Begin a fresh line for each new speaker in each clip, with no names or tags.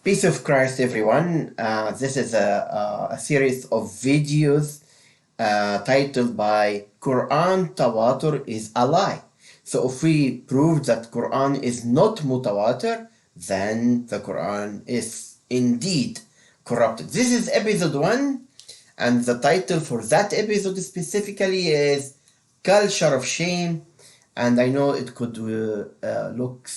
Peace of Christ, everyone. This is a series of videos titled by Quran Tawatur is a lie. So if we prove that Quran is not mutawatir, then the Quran is indeed corrupted. This is episode 1, and the title for that episode specifically is Culture of Shame. And I know it could look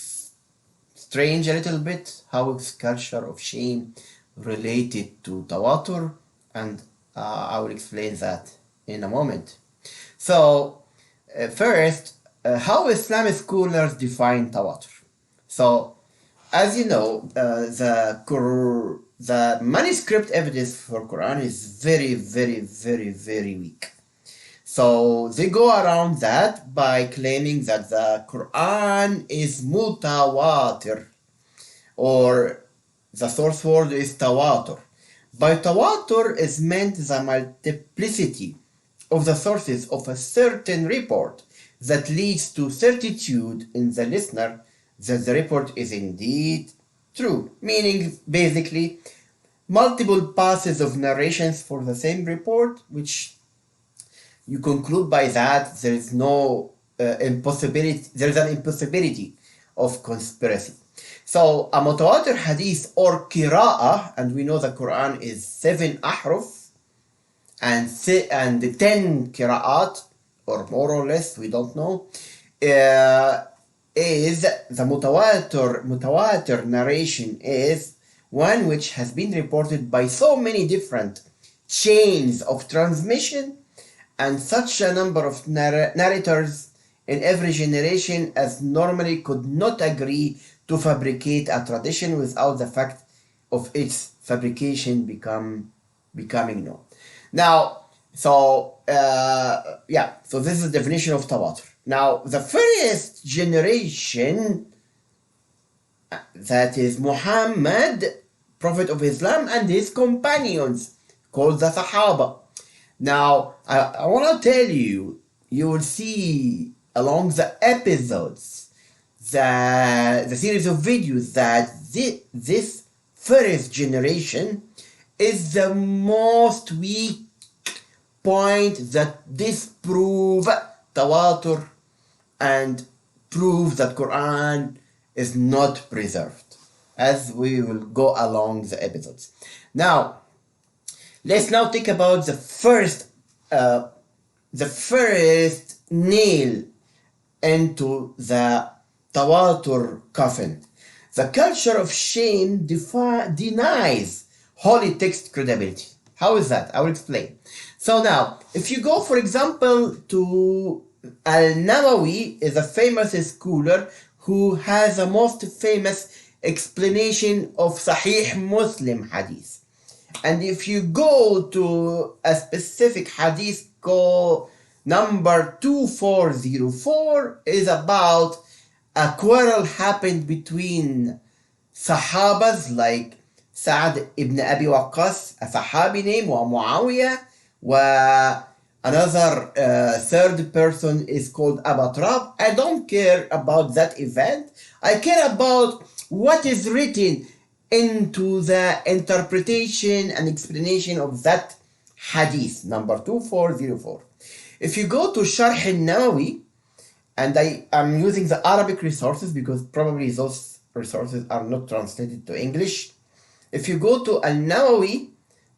strange a little bit how is culture of shame related to tawatur, and I will explain that in a moment. So first, how Islamic scholars define tawatur. So as you know, the manuscript evidence for Quran is very weak. So they go around that by claiming that the Quran is mutawatir, or the source word is tawatur. By tawatur is meant the multiplicity of the sources of a certain report that leads to certitude in the listener that the report is indeed true, meaning basically multiple passes of narrations for the same report, which you conclude by that there is no impossibility, there is an impossibility of conspiracy. So a mutawatir hadith or qira'ah, and we know the Quran is 7 ahruf and 10 qira'at, or more or less, we don't know, is the mutawatir narration is one which has been reported by so many different chains of transmission and such a number of narrators in every generation as normally could not agree to fabricate a tradition without the fact of its fabrication becoming known. Now, so this is the definition of tawatur. Now, the first generation, that is Muhammad, Prophet of Islam, and his companions, called the Sahaba. Now, I want to tell you, you will see along the episodes, the series of videos, that this first generation is the most weak point that disprove tawatur and prove that Quran is not preserved, as we will go along the episodes. Now, let's now think about the first nail into the tawatur coffin. The culture of shame denies holy text credibility. How is that? I will explain. So now, if you go, for example, to Al-Nawawi, is a famous scholar who has a most famous explanation of Sahih Muslim hadith. And if you go to a specific hadith called number 2404, is about a quarrel happened between Sahabas like Sa'd ibn Abi Waqqas, a Sahabi name, wa Muawiyah, wa another third person is called Abu Turab. I don't care about that event. I care about what is written into the interpretation and explanation of that hadith, number 2404. If you go to Sharh al-Nawawi, and I am using the Arabic resources because probably those resources are not translated to English. If you go to Al-Nawawi,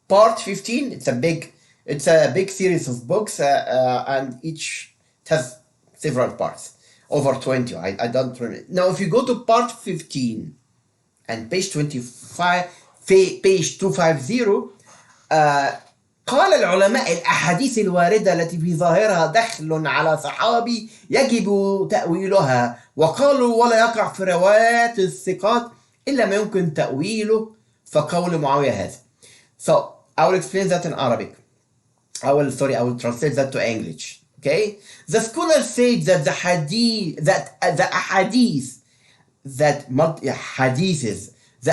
part 15, it's a big series of books, and each has several parts, over 20. I don't remember. Now, if you go to part 15 and page 25, page 250, قال العلماء الأحاديث الواردة التي في ظاهرها دخل على صحابي يجب تأويلها، وقالوا ولا يقع في روايات الثقات إلا ما يمكن تأويله فقول معاوية هذا. So I will explain that in Arabic. I will translate that to English. Okay? The scholars say that the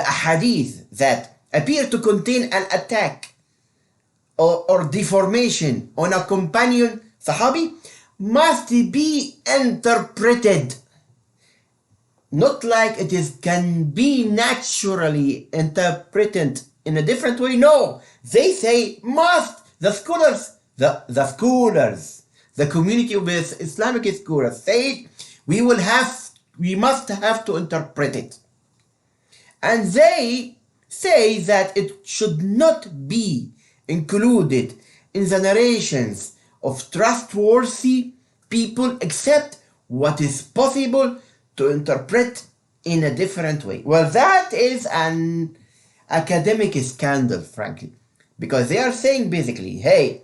ahadith that appear to contain an attack or deformation on a companion Sahabi must be interpreted not like it is can be naturally interpreted in a different way. No, they say must. The community of Islamic scholars say we must have to interpret it. And they say that it should not be included in the narrations of trustworthy people except what is possible to interpret in a different way. Well, that is an academic scandal, frankly, because they are saying basically, hey,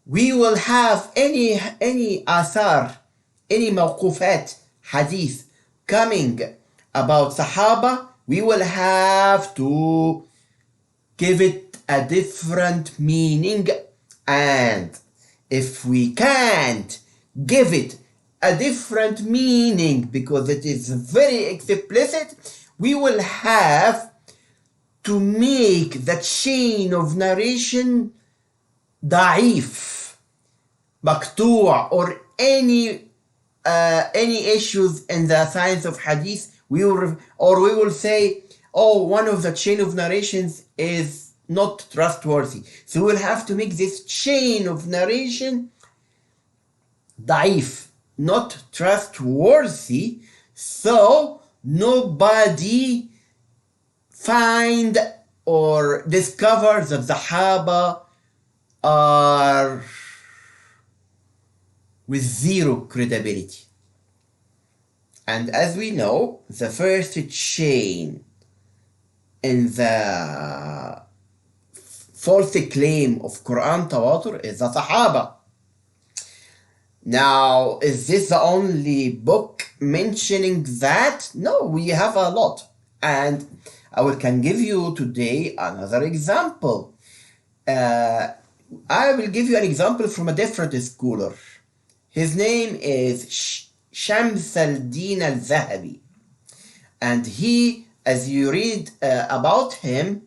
we will have any athar, any mawqufat, hadith coming about Sahaba, we will have to give it a different meaning. And if we can't give it a different meaning because it is very explicit, we will have to make the chain of narration da'if, maqtu', or any issues in the science of hadith. We will say, oh, one of the chain of narrations is not trustworthy. So we'll have to make this chain of narration da'if, not trustworthy, so nobody find or discover that the Sahaba are with zero credibility. And as we know, the first chain in the false claim of Quran Tawatur is the Sahaba. Now, is this the only book mentioning that? No, we have a lot. And I can give you today another example. I will give you an example from a different scholar. His name is Shams al-Din al-Zahabi. And he, as you read about him,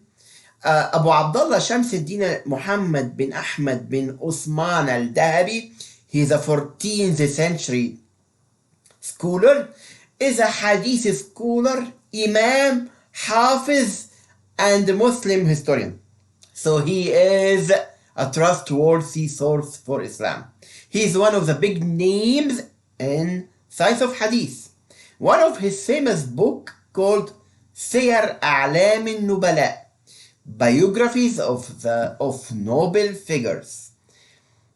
Abu Abdullah Shams al-Din Muhammad bin Ahmad bin Usman al-Dahabi, he's a 14th century scholar, is a hadith scholar, imam, hafiz, and Muslim historian. So he is a trustworthy source for Islam. He is one of the big names in science of hadith. One of his famous book called Siyar A'lam al-Nubala, biographies of noble figures.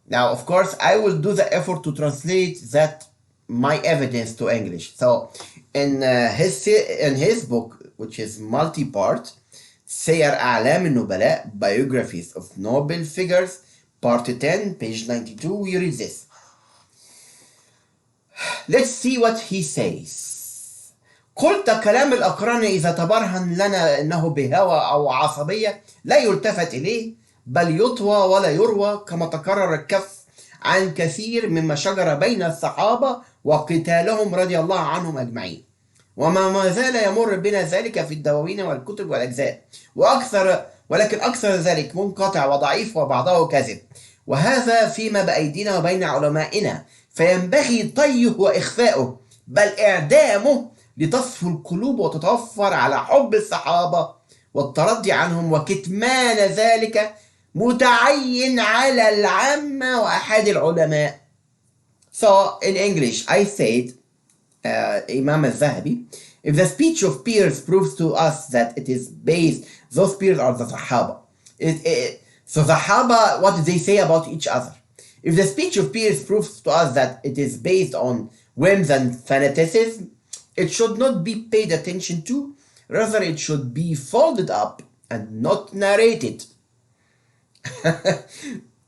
Now, of course, I will do the effort to translate my evidence to English. So, in his book, which is multi-part, Siyar A'lam al-Nubala, biographies of noble figures, part 10, page 92, we read this. Let's see what he says. قلت كلام الأقران إذا تبرهن لنا أنه بهوى أو عصبية لا يلتفت إليه بل يطوى ولا يروى كما تكرر الكف عن كثير مما شجر بين الصحابة وقتالهم رضي الله عنهم أجمعين وما زال يمر بنا ذلك في الدواوين والكتب والأجزاء ولكن أكثر ذلك منقطع وضعيف وبعضه كذب وهذا فيما بأيدينا وبين علمائنا فينبغي طيه وإخفاؤه بل إعدامه لتصفو القلوب وتتوفر على حب الصحابة والترضي عنهم وكتمان ذلك متعين على العامة وأحد العلماء. So in English I said, Imam al-Zahabi, if the speech of peers proves to us that it is based, those peers are the Sahaba. So the Sahaba, what did they say about each other? If the speech of peers proves to us that it is based on whims and fanaticism, it should not be paid attention to, rather it should be folded up and not narrated.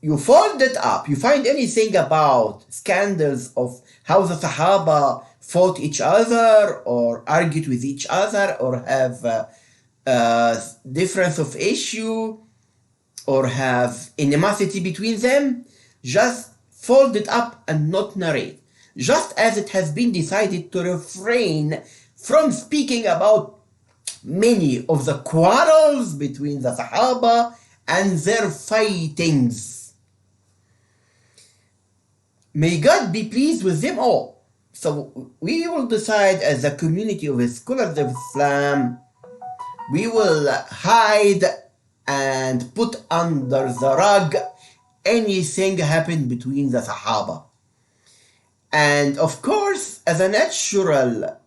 You fold it up, you find anything about scandals of how the Sahaba fought each other or argued with each other or have difference of issue or have animosity between them, just fold it up and not narrate. Just as it has been decided to refrain from speaking about many of the quarrels between the Sahaba and their fightings. May God be pleased with them all. So we will decide as a community of scholars of Islam, we will hide and put under the rug anything happened between the Sahaba. And of course, as a natural,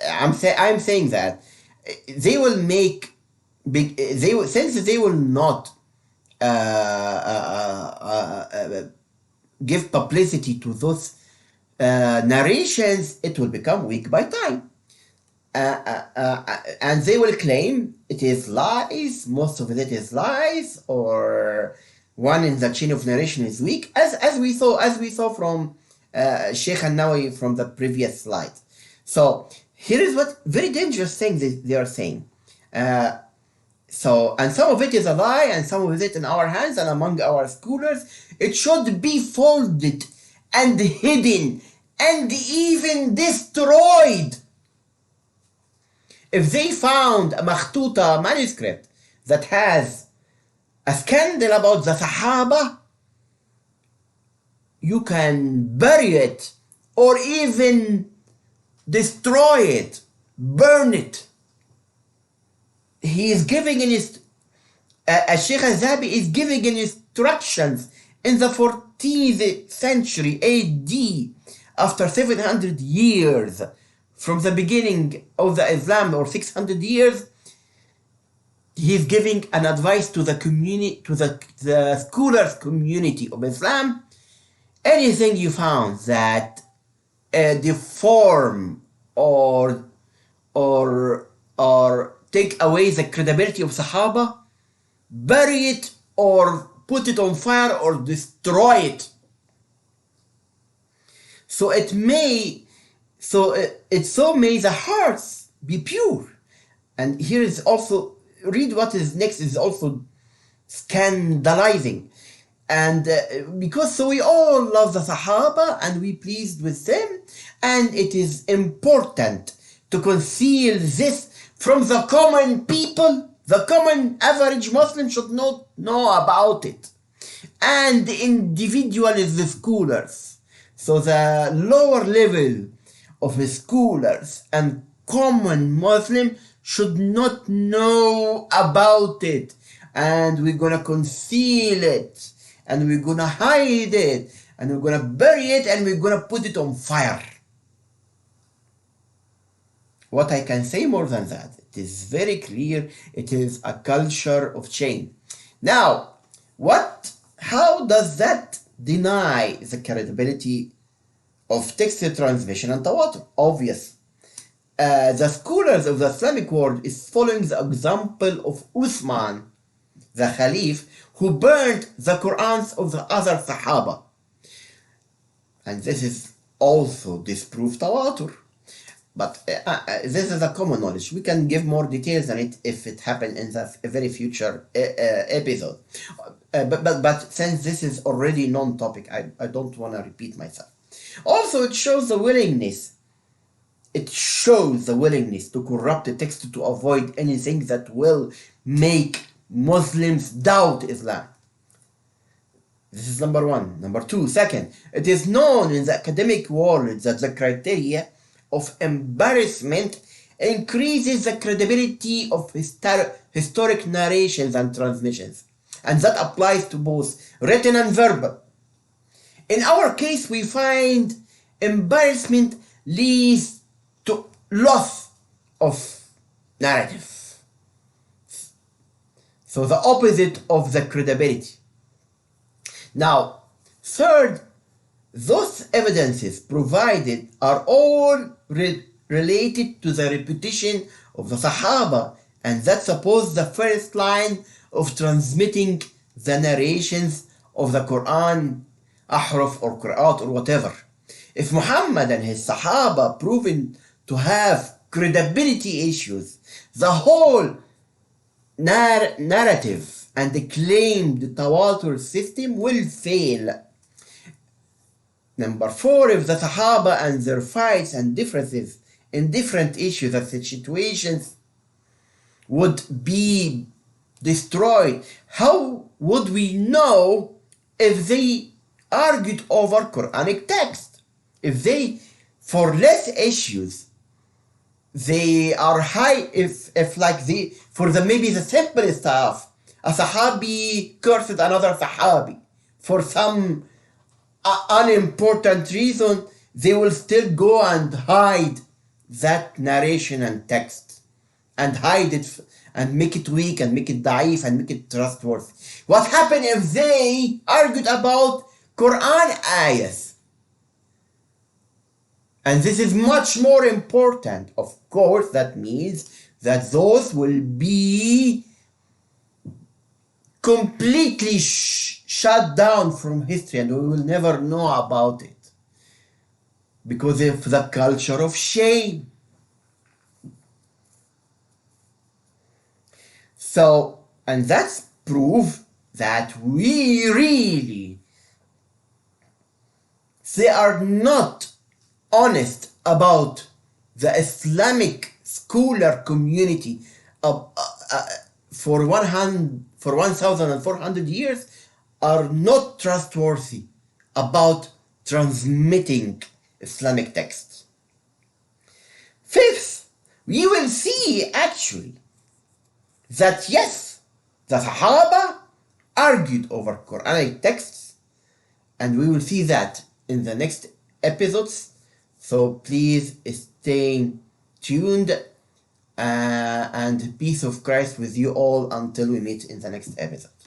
I'm saying that they will make big. They will, since they will not give publicity to those narrations, it will become weak by time. And they will claim it is lies, most of it is lies, or one in the chain of narration is weak, as we saw from Sheikh An-Nawawi from the previous slide. So here is what very dangerous thing they are saying. So, and some of it is a lie, and some of it in our hands and among our scholars. It should be folded and hidden and even destroyed. If they found a Makhtuta manuscript that has a scandal about the Sahaba, you can bury it or even destroy it, burn it. He is giving Sheikh Al-Zahabi is giving instructions in the 14th century AD, after 700 years from the beginning of the Islam, or 600 years. He is giving an advice to the community, to the scholars community of Islam. Anything you found that deform or take away the credibility of Sahaba, bury it or put it on fire or destroy it. So may the hearts be pure. And here is also, read what is next, is also scandalizing. And because so we all love the Sahaba and we pleased with them, and it is important to conceal this from the common people. The common average Muslim should not know about it. And the individual is the scholars. So the lower level of scholars and common Muslim should not know about it. And we're gonna conceal it. And we're gonna hide it. And we're gonna bury it. And we're gonna put it on fire. What I can say more than that, it is very clear, it is a culture of shame. Now, how does that deny the credibility of text transmission and tawatur? Obvious. The scholars of the Islamic world is following the example of Uthman, the Caliph, who burned the Qur'ans of the other Sahaba. And this is also disproved tawatur. But this is a common knowledge. We can give more details on it if it happened in the very future episode. But since this is already non-topic, I don't want to repeat myself. Also, it shows the willingness. It shows the willingness to corrupt the text to avoid anything that will make Muslims doubt Islam. This is number one. Number two, second, it is known in the academic world that the criteria of embarrassment increases the credibility of historic narrations and transmissions. And that applies to both written and verbal. In our case, we find embarrassment leads to loss of narrative. So the opposite of the credibility. Now, third, those evidences provided are all related to the reputation of the Sahaba, and that suppose the first line of transmitting the narrations of the Quran, ahruf or Qur'at or whatever. If Muhammad and his Sahaba proven to have credibility issues, the whole narrative and the claimed tawatur system will fail. Number four, if the Sahaba and their fights and differences in different issues and situations would be destroyed, how would we know if they argued over Quranic text? If they for less issues, they are high if like the for the maybe the simplest stuff. A Sahabi cursed another Sahabi for some unimportant reason, they will still go and hide that narration and text and hide it and make it weak and make it daif and make it trustworthy. What happened if they argued about Quran ayahs? And this is much more important. Of course, that means that those will be completely shut down from history and we will never know about it because of the culture of shame. So, and that's proof that we really, they are not honest about the Islamic scholar community for 1,400 years are not trustworthy about transmitting Islamic texts. Fifth, we will see actually that yes, the Sahaba argued over Quranic texts, and we will see that in the next episodes. So please stay tuned and peace of Christ with you all until we meet in the next episode.